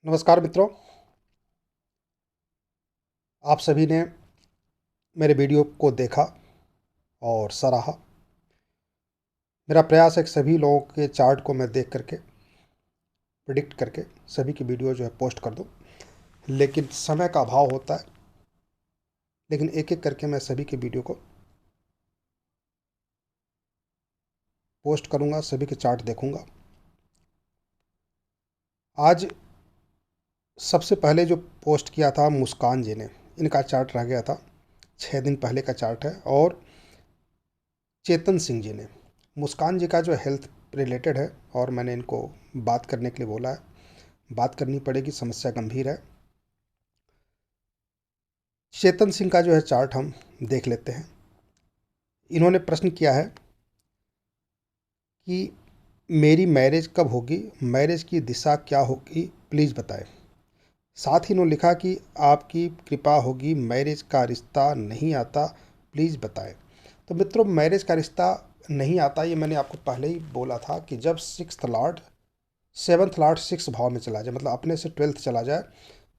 नमस्कार मित्रों। आप सभी ने मेरे वीडियो को देखा और सराहा। मेरा प्रयास है कि सभी लोगों के चार्ट को मैं देख करके प्रिडिक्ट करके सभी की वीडियो जो है पोस्ट कर दूं, लेकिन समय का अभाव होता है। लेकिन एक एक करके मैं सभी की वीडियो को पोस्ट करूंगा, सभी के चार्ट देखूंगा। आज सबसे पहले जो पोस्ट किया था मुस्कान जी ने, इनका चार्ट रह गया था, 6 दिन पहले का चार्ट है। और चेतन सिंह जी ने, मुस्कान जी का जो हेल्थ रिलेटेड है और मैंने इनको बात करने के लिए बोला है, बात करनी पड़ेगी, समस्या गंभीर है। चेतन सिंह का जो है चार्ट हम देख लेते हैं। इन्होंने प्रश्न किया है कि मेरी मैरिज कब होगी, मैरिज की दिशा क्या होगी, प्लीज़ बताएं। साथ ही इन्होंने लिखा कि आपकी कृपा होगी, मैरिज का रिश्ता नहीं आता, प्लीज़ बताएं। तो मित्रों, मैरिज का रिश्ता नहीं आता, ये मैंने आपको पहले ही बोला था कि जब सेवन्थ लॉर्ड 6 भाव में चला जाए, मतलब अपने से 12th चला जाए,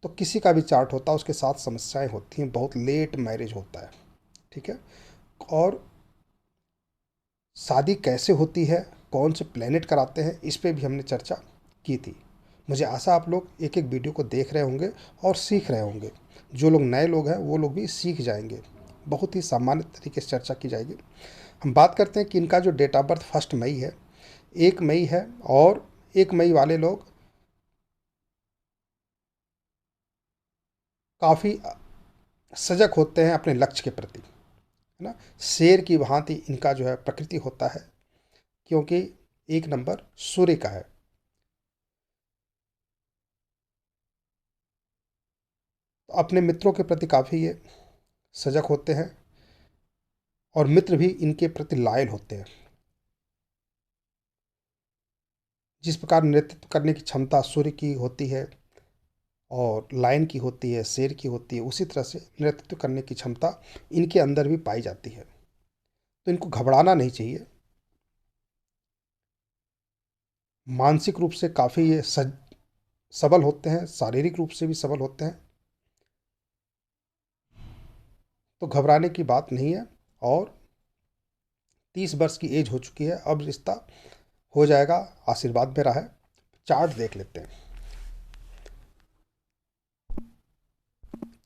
तो किसी का भी चार्ट होता है उसके साथ समस्याएं होती हैं, बहुत लेट मैरिज होता है। ठीक है। और शादी कैसे होती है, कौन से प्लेनेट कराते हैं, इस पे भी हमने चर्चा की थी। मुझे आशा आप लोग एक एक वीडियो को देख रहे होंगे और सीख रहे होंगे। जो लोग नए लोग हैं वो लोग भी सीख जाएंगे। बहुत ही सामान्य तरीके से चर्चा की जाएगी। हम बात करते हैं कि इनका जो डेट ऑफ बर्थ 1 मई है, 1 मई है। और 1 मई वाले लोग काफ़ी सजग होते हैं अपने लक्ष्य के प्रति, है ना। शेर की भांति इनका जो है प्रकृति होता है, क्योंकि 1 नंबर सूर्य का है। तो अपने मित्रों के प्रति काफ़ी ये सजग होते हैं और मित्र भी इनके प्रति लॉयल होते हैं। जिस प्रकार नेतृत्व करने की क्षमता सूर्य की होती है और लायन की होती है, शेर की होती है, उसी तरह से नेतृत्व करने की क्षमता इनके अंदर भी पाई जाती है। तो इनको घबराना नहीं चाहिए। मानसिक रूप से काफ़ी ये सबल होते हैं, शारीरिक रूप से भी सबल होते हैं। तो घबराने की बात नहीं है। और 30 वर्ष की एज हो चुकी है, अब रिश्ता हो जाएगा, आशीर्वाद मेरा है। चार्ट देख लेते हैं।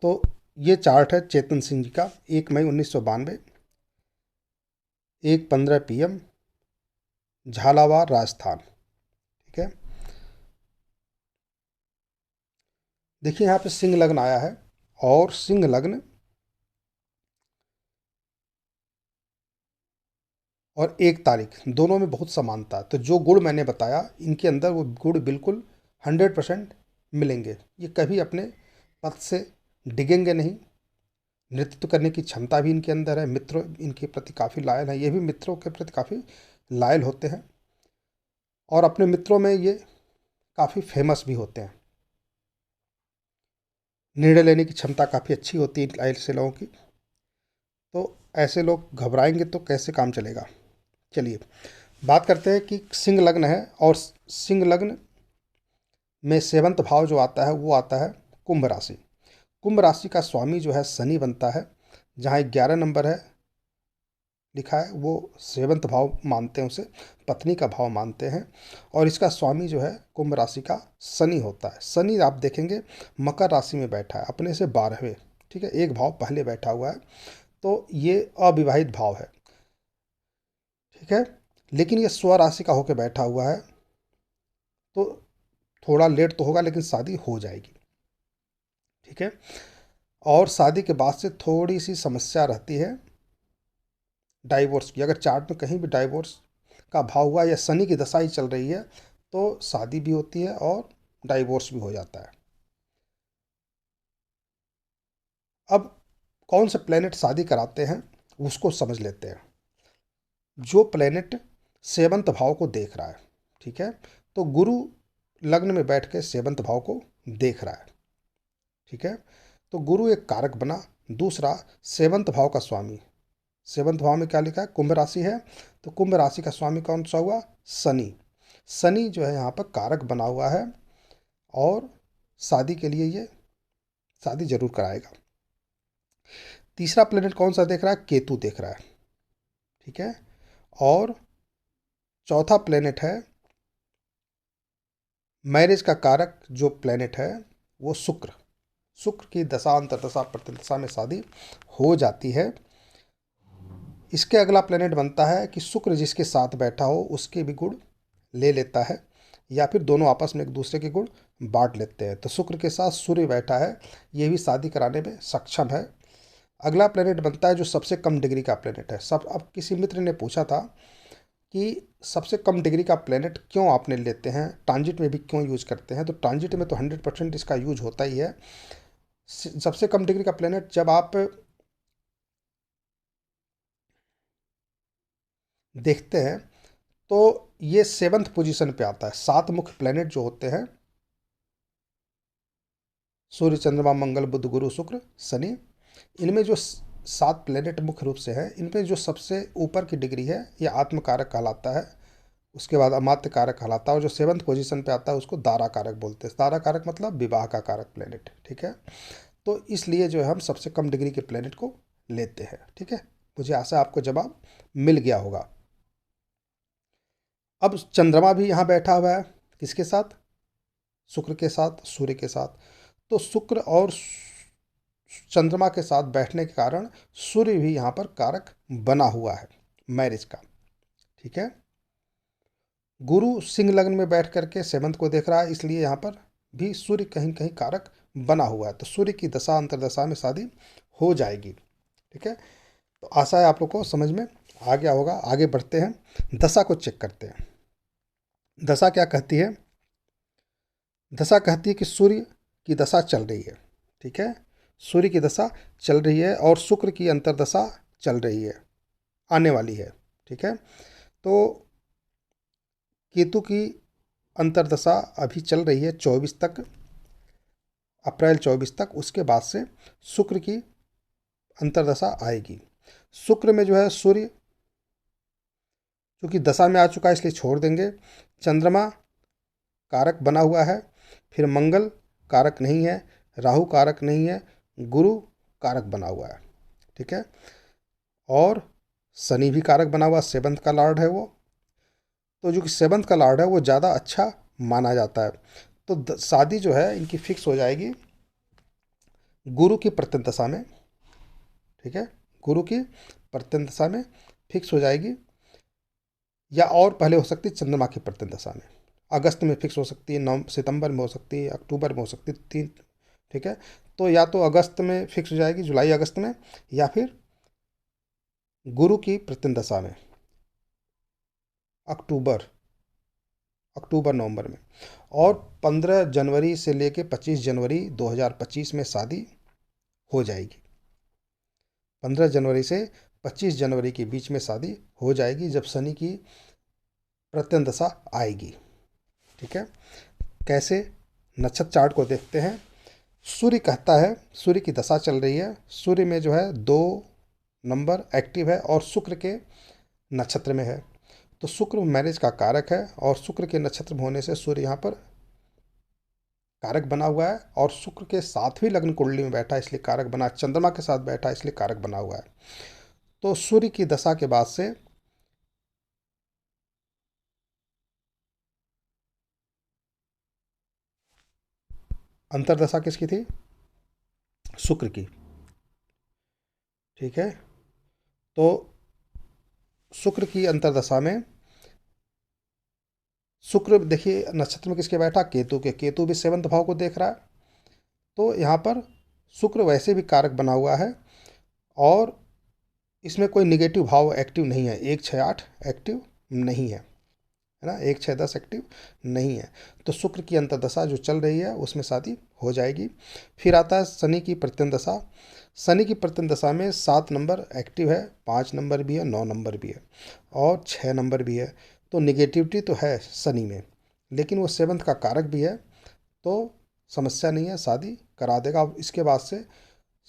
तो ये चार्ट है चेतन सिंह जी का, 1 मई 1992, 1:15 PM, झालावाड़, राजस्थान। ठीक है। देखिए यहाँ पे सिंह लग्न आया है और सिंह लग्न और 1 तारीख दोनों में बहुत समानता है। तो जो गुण मैंने बताया इनके अंदर वो गुण बिल्कुल 100% मिलेंगे। ये कभी अपने पथ से डिगेंगे नहीं। नेतृत्व करने की क्षमता भी इनके अंदर है। मित्र इनके प्रति काफ़ी लॉयल है, ये भी मित्रों के प्रति काफ़ी लॉयल होते हैं और अपने मित्रों में ये काफ़ी फेमस भी होते हैं। निर्णय लेने की क्षमता काफ़ी अच्छी होती है ऐसे लोगों की। तो ऐसे लोग घबराएंगे तो कैसे काम चलेगा। चलिए बात करते हैं कि सिंह लग्न है और सिंह लग्न में 7वां भाव जो आता है वो आता है कुंभ राशि। कुंभ राशि का स्वामी जो है शनि बनता है। जहाँ 11 नंबर है लिखा है वो 7वां भाव मानते हैं, उसे पत्नी का भाव मानते हैं। और इसका स्वामी जो है कुंभ राशि का शनि होता है। शनि आप देखेंगे मकर राशि में बैठा है, अपने से 12वें। ठीक है, 1 भाव पहले बैठा हुआ है। तो ये अविवाहित भाव है। ठीक है, लेकिन ये स्व राशि का होकर बैठा हुआ है, तो थोड़ा लेट तो होगा लेकिन शादी हो जाएगी। ठीक है। और शादी के बाद से थोड़ी सी समस्या रहती है डाइवोर्स की। अगर चार्ट में कहीं भी डाइवोर्स का भाव हुआ या शनि की दशा ही चल रही है तो शादी भी होती है और डाइवोर्स भी हो जाता है। अब कौन से प्लेनेट शादी कराते हैं उसको समझ लेते हैं। जो प्लेनेट 7वां भाव को देख रहा है, ठीक है, तो गुरु लग्न में बैठ के 7वां भाव को देख रहा है। ठीक है, तो गुरु एक कारक बना। दूसरा 7वां भाव का स्वामी, 7वां भाव में क्या लिखा है, कुंभ राशि है, तो कुंभ राशि का स्वामी कौन सा हुआ, शनि। शनि जो है यहाँ पर कारक बना हुआ है और शादी के लिए ये शादी जरूर कराएगा। तीसरा प्लेनेट कौन सा देख रहा है? केतु देख रहा है, ठीक है। और चौथा प्लेनेट है मैरिज का कारक जो प्लेनेट है वो शुक्र। शुक्र की दशा अंतर्दशा प्रत्यंतशा में शादी हो जाती है। इसके अगला प्लेनेट बनता है कि शुक्र जिसके साथ बैठा हो उसके भी गुण ले लेता है, या फिर दोनों आपस में एक दूसरे के गुण बांट लेते हैं। तो शुक्र के साथ सूर्य बैठा है, ये भी शादी कराने में सक्षम है। अगला प्लेनेट बनता है जो सबसे कम डिग्री का प्लेनेट है। सब अब किसी मित्र ने पूछा था कि सबसे कम डिग्री का प्लेनेट क्यों आपने लेते हैं, ट्रांजिट में भी क्यों यूज करते हैं? तो ट्रांजिट में तो 100% इसका यूज होता ही है। सबसे कम डिग्री का प्लेनेट जब आप देखते हैं तो ये 7th पोजीशन पे आता है। 7 मुख्य प्लेनेट जो होते हैं, सूर्य चंद्रमा मंगल बुध गुरु शुक्र शनि, इनमें जो 7 प्लेनेट मुख्य रूप से है, इनमें जो सबसे ऊपर की डिग्री है ये आत्म कारक कहलाता है। उसके बाद अमात्य कारक कहलाता है, और जो 7th पोजीशन पे आता है उसको दारा कारक बोलते हैं। दारा कारक मतलब विवाह का कारक प्लेनेट, ठीक है। तो इसलिए जो है हम सबसे कम डिग्री के प्लेनेट को लेते हैं, ठीक है। मुझे आशा है आपको जवाब मिल गया होगा। अब चंद्रमा भी यहाँ बैठा हुआ है, किसके साथ? शुक्र के साथ, सूर्य के साथ। तो शुक्र और चंद्रमा के साथ बैठने के कारण सूर्य भी यहाँ पर कारक बना हुआ है मैरिज का, ठीक है। गुरु सिंह लग्न में बैठ करके 7th को देख रहा है, इसलिए यहाँ पर भी सूर्य कहीं कहीं कारक बना हुआ है। तो सूर्य की दशा अंतर्दशा में शादी हो जाएगी, ठीक है। तो आशा है आप लोग को समझ में आ गया होगा। आगे बढ़ते हैं, दशा को चेक करते हैं। दशा क्या कहती है? दशा कहती है कि सूर्य की दशा चल रही है, ठीक है। सूर्य की दशा चल रही है और शुक्र की अंतर्दशा चल रही है, आने वाली है, ठीक है। तो केतु की अंतर्दशा अभी चल रही है 24 तक, अप्रैल 24 तक। उसके बाद से शुक्र की अंतर्दशा आएगी। शुक्र में जो है सूर्य क्योंकि दशा में आ चुका है इसलिए छोड़ देंगे। चंद्रमा कारक बना हुआ है, फिर मंगल कारक नहीं है, राहु कारक नहीं है, गुरु कारक बना हुआ है, ठीक है। और शनि भी कारक बना हुआ, 7th का लॉर्ड है वो। तो जो कि 7th का लॉर्ड है वो ज़्यादा अच्छा माना जाता है। तो शादी जो है इनकी फिक्स हो जाएगी गुरु की प्रत्यंत दशा में, ठीक है। गुरु की प्रत्यंत दशा में फिक्स हो जाएगी, या और पहले हो सकती है चंद्रमा की प्रत्यंत दशा में। अगस्त में फिक्स हो सकती है, 9 सितंबर में हो सकती है, अक्टूबर में हो सकती है, 3, ठीक है। तो या तो अगस्त में फिक्स हो जाएगी, जुलाई अगस्त में, या फिर गुरु की प्रत्यंत दशा में अक्टूबर अक्टूबर नवंबर में। और 15 जनवरी से लेके 25 जनवरी 2025 में शादी हो जाएगी। 15 जनवरी से 25 जनवरी के बीच में शादी हो जाएगी जब शनि की प्रत्यंत दशा आएगी, ठीक है। कैसे? नक्षत्र चार्ट को देखते हैं। सूर्य कहता है, सूर्य की दशा चल रही है, सूर्य में जो है 2 नंबर एक्टिव है और शुक्र के नक्षत्र में है। तो शुक्र मैरिज का कारक है और शुक्र के नक्षत्र में होने से सूर्य यहाँ पर कारक बना हुआ है, और शुक्र के साथ भी लग्न कुंडली में बैठा है इसलिए कारक बना, चंद्रमा के साथ बैठा है इसलिए कारक बना हुआ है। तो सूर्य की दशा के बाद से अंतर्दशा किसकी थी? शुक्र की, ठीक है। तो शुक्र की अंतर्दशा में शुक्र देखिए नक्षत्र में किसके बैठा? केतु के। केतु भी 7th भाव को देख रहा है। तो यहाँ पर शुक्र वैसे भी कारक बना हुआ है और इसमें कोई निगेटिव भाव एक्टिव नहीं है। 1 6 8 एक्टिव नहीं है, है ना। 1 6 10 एक्टिव नहीं है। तो शुक्र की अंतर्दशा जो चल रही है उसमें शादी हो जाएगी। फिर आता है शनि की प्रत्यंत दशा। शनि की प्रत्यंत दशा में 7 नंबर एक्टिव है, 5 नंबर भी है, 9 नंबर भी है और 6 नंबर भी है। तो निगेटिविटी तो है शनि में, लेकिन वो 7th का कारक भी है, तो समस्या नहीं है, शादी करा देगा। अब इसके बाद से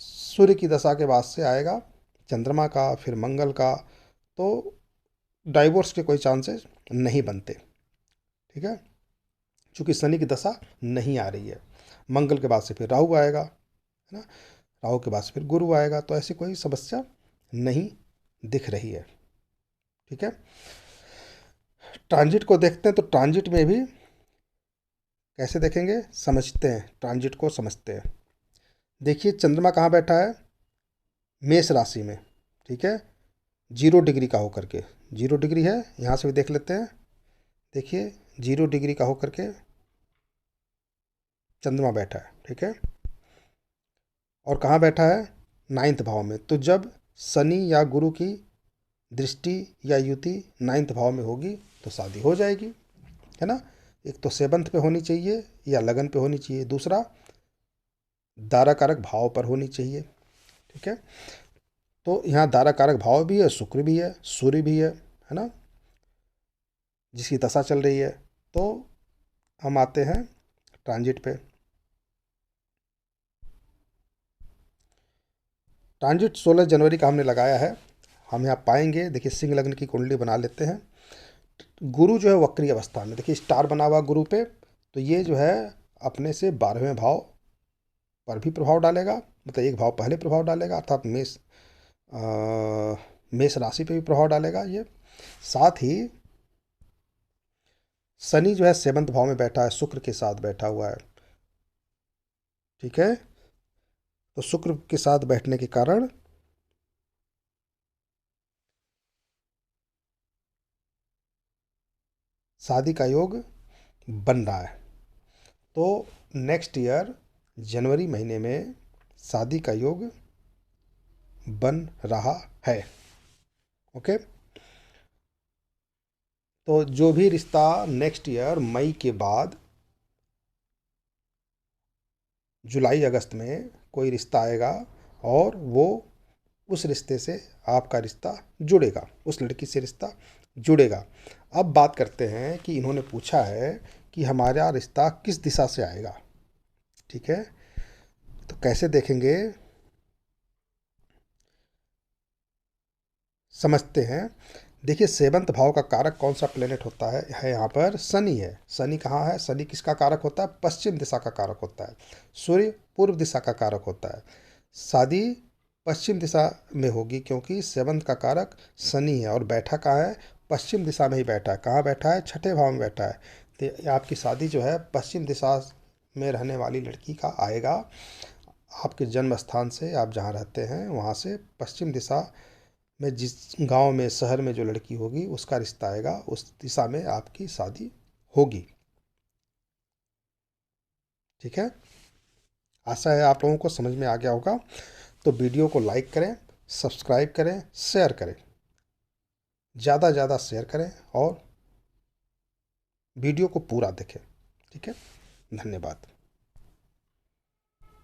सूर्य की दशा के बाद से आएगा चंद्रमा का, फिर मंगल का। तो डाइवोर्स के कोई चांसेस नहीं बनते, ठीक है। चूँकि शनि की दशा नहीं आ रही है। मंगल के बाद से फिर राहु आएगा, है ना, राहु के बाद से फिर गुरु आएगा, तो ऐसी कोई समस्या नहीं दिख रही है। ठीक है, ट्रांजिट को देखते हैं, तो ट्रांजिट में भी कैसे देखेंगे, समझते हैं, ट्रांजिट को समझते हैं। देखिए चंद्रमा कहाँ बैठा है, मेष राशि में। ठीक है, 0 डिग्री का होकर के, 0 डिग्री है, यहाँ से भी देख लेते हैं। देखिए 0 डिग्री का होकर के चंद्रमा बैठा है। ठीक है, और कहाँ बैठा है, 9th भाव में। तो जब शनि या गुरु की दृष्टि या युति 9th भाव में होगी तो शादी हो जाएगी, है ना। एक तो 7th पे होनी चाहिए या लगन पे होनी चाहिए, दूसरा दारा कारक भाव पर होनी चाहिए। ठीक है, तो यहाँ दारा कारक भाव भी है, शुक्र भी है, सूर्य भी है ना, जिसकी दशा चल रही है। तो हम आते हैं ट्रांजिट पे। ट्रांजिट 16 जनवरी का हमने लगाया है। हम यहाँ पाएंगे, देखिए सिंह लग्न की कुंडली बना लेते हैं। गुरु जो है वक्री अवस्था में, देखिए स्टार बना हुआ गुरु पे, तो ये जो है अपने से 12वें भाव पर भी प्रभाव डालेगा, मतलब एक भाव पहले प्रभाव डालेगा, अर्थात मेष राशि पे भी प्रभाव डालेगा ये। साथ ही शनि जो है 7th भाव में बैठा है, शुक्र के साथ बैठा हुआ है। ठीक है, तो शुक्र के साथ बैठने के कारण शादी का योग बन रहा है। तो नेक्स्ट ईयर जनवरी महीने में शादी का योग बन रहा है। ओके, तो जो भी रिश्ता नेक्स्ट ईयर मई के बाद जुलाई अगस्त में कोई रिश्ता आएगा और वो उस रिश्ते से आपका रिश्ता जुड़ेगा, उस लड़की से रिश्ता जुड़ेगा। अब बात करते हैं कि इन्होंने पूछा है कि हमारा रिश्ता किस दिशा से आएगा। ठीक है, तो कैसे देखेंगे, समझते हैं। देखिए 7th भाव का कारक कौन सा प्लेनेट होता है यहाँ पर शनि है। शनि कहाँ है, शनि किसका कारक होता है, पश्चिम दिशा का कारक होता है। सूर्य पूर्व दिशा का कारक होता है। शादी पश्चिम दिशा में होगी क्योंकि 7th का कारक शनि है और बैठा कहाँ है, पश्चिम दिशा में ही बैठा है। कहाँ बैठा है, 6ठे भाव में बैठा है। तो आपकी शादी जो है पश्चिम दिशा में रहने वाली लड़की का आएगा। आपके जन्म स्थान से, आप जहाँ रहते हैं वहाँ से पश्चिम दिशा में, जिस गांव में, शहर में जो लड़की होगी उसका रिश्ता आएगा, उस दिशा में आपकी शादी होगी। ठीक है, आशा है आप लोगों को समझ में आ गया होगा। तो वीडियो को लाइक करें, सब्सक्राइब करें, शेयर करें, ज़्यादा ज़्यादा शेयर करें और वीडियो को पूरा देखें। ठीक है, धन्यवाद।